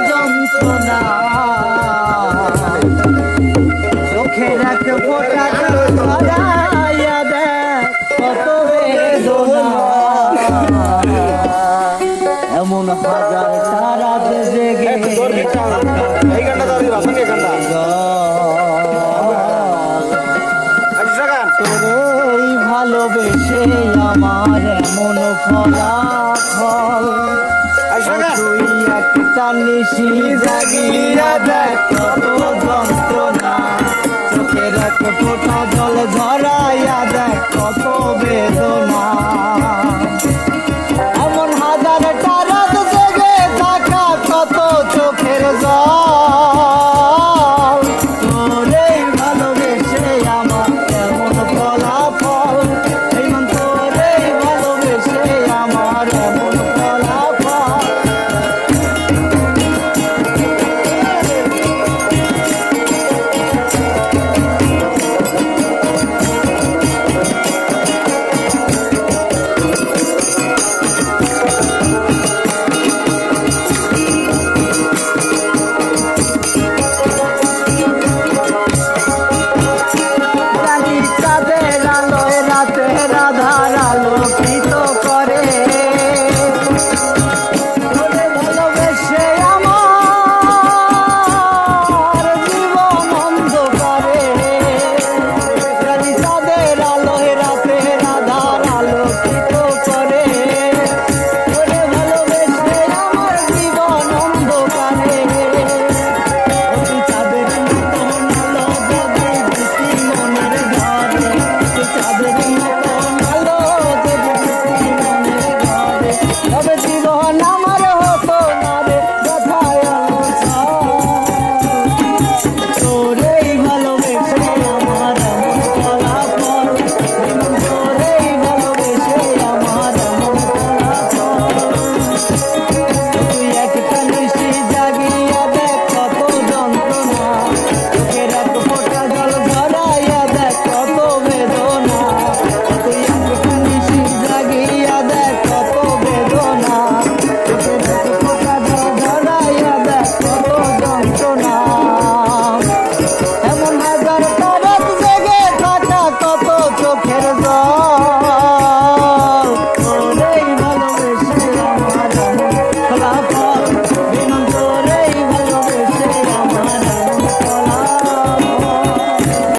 যন্ত্রণা চোখের এক ফোঁটা ধরাইয়া দেখ কত বেদনা এমন হাজার তারাতে জেগে তোরেই ভালোবেসে আমার এমন ফলাফল তুই একটা নিশি জাগিয়া দেখ কত যন্ত্রণা চোখের এক ফোঁটা জল ঝরাইয়া দেখ কত বেদনা এমন হাজার তারাত জেগে থাকা কত চোখের জল